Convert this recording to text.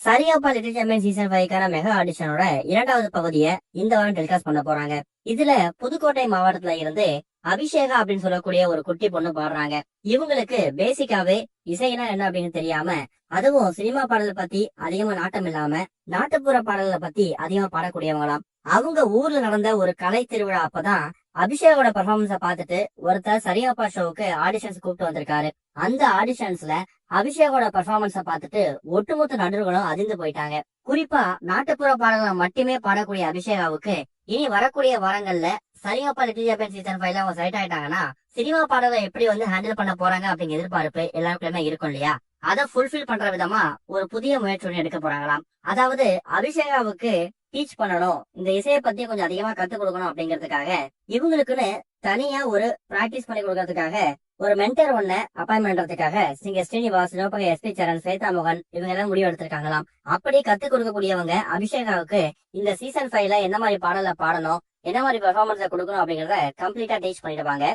சரிகப்பா little champion season 5க்கான mega ஆடிஷனோட இரண்டாவது பகுதியை இந்த வாரம் டெலிகாஸ்ட் பண்ண போறாங்க. இதுல புதுக்கோட்டை மாவட்டத்துல இருந்து அபிஷேகா அப்படின்னு சொல்லக்கூடிய ஒரு குட்டி பொண்ணு பாடுறாங்க. இவங்களுக்கு பேசிக்காவே இசைனா என்ன அப்படின்னு தெரியாம, அதுவும் சினிமா பாடல் பத்தி அதிகமா நாட்டம் இல்லாம நாட்டுப்புற பாடல்களை பத்தி அதிகமா பாடக்கூடியவங்களாம். அவங்க ஊர்ல நடந்த ஒரு கலை திருவிழா அப்பதான் அபிஷேகோட பெர்ஃபார்மன்ஸ பார்த்துட்டு ஒருத்தர் சரிகப்பா ஷோவுக்கு ஆடிஷன்ஸ் கூப்பிட்டு வந்திருக்காரு. அந்த ஆடிஷன்ஸ்ல அபிஷேகோட பெர்ஃபார்மன்ஸ பார்த்துட்டு ஒட்டுமொத்த நடுவர்களும் அதிர்ந்து போயிட்டாங்க. குறிப்பா நாட்டுப்புற பாடல்களை மட்டுமே பாடக்கூடிய அபிஷேகாவுக்கு இனி வரக்கூடிய வாரங்கள்ல சரிகப்பா லிட்டில் சாம்பியன் சீசன் 5ல அவங்க செலக்ட் ஆயிட்டாங்கன்னா சினிமா பாடலை எப்படி ஹேண்டில் பண்ண போறாங்க அப்படிங்கிற எதிர்பார்ப்பு எல்லாருக்குமே இருக்கும் இல்லையா? அதை ஃபுல்ஃபில் பண்ற விதமா ஒரு புதிய முயற்சி ஒன்று எடுக்க போறாங்களாம். அதாவது அபிஷேகாவுக்கு டீச் பண்ணணும், இந்த இசையை பத்தி கொஞ்சம் அதிகமா கத்துக் கொடுக்கணும் அப்படிங்கிறதுக்காக இவங்களுக்குன்னு தனியா ஒரு பிராக்டிஸ் பண்ணி கொடுக்கறதுக்காக ஒரு மென்டர் ஒன்ன அப்பாயின்மெண்ட் பண்றதுக்காக சிங்கர் ஸ்ரீனிவாஸ், சிவபக, எஸ்பி சரண், ஸ்வேதா மோகன் இவங்க எல்லாம் முடிவு எடுத்திருக்காங்களாம். அப்படி கத்துக் கொடுக்கக்கூடியவங்க அபிஷேகாவுக்கு இந்த சீசன் 5ல என்ன மாதிரி பாடல பாடணும், என்ன மாதிரி பெர்ஃபார்மன்ஸ கொடுக்கணும் அப்படிங்கறத கம்ப்ளீட்டா டீச் பண்ணிடுவாங்க.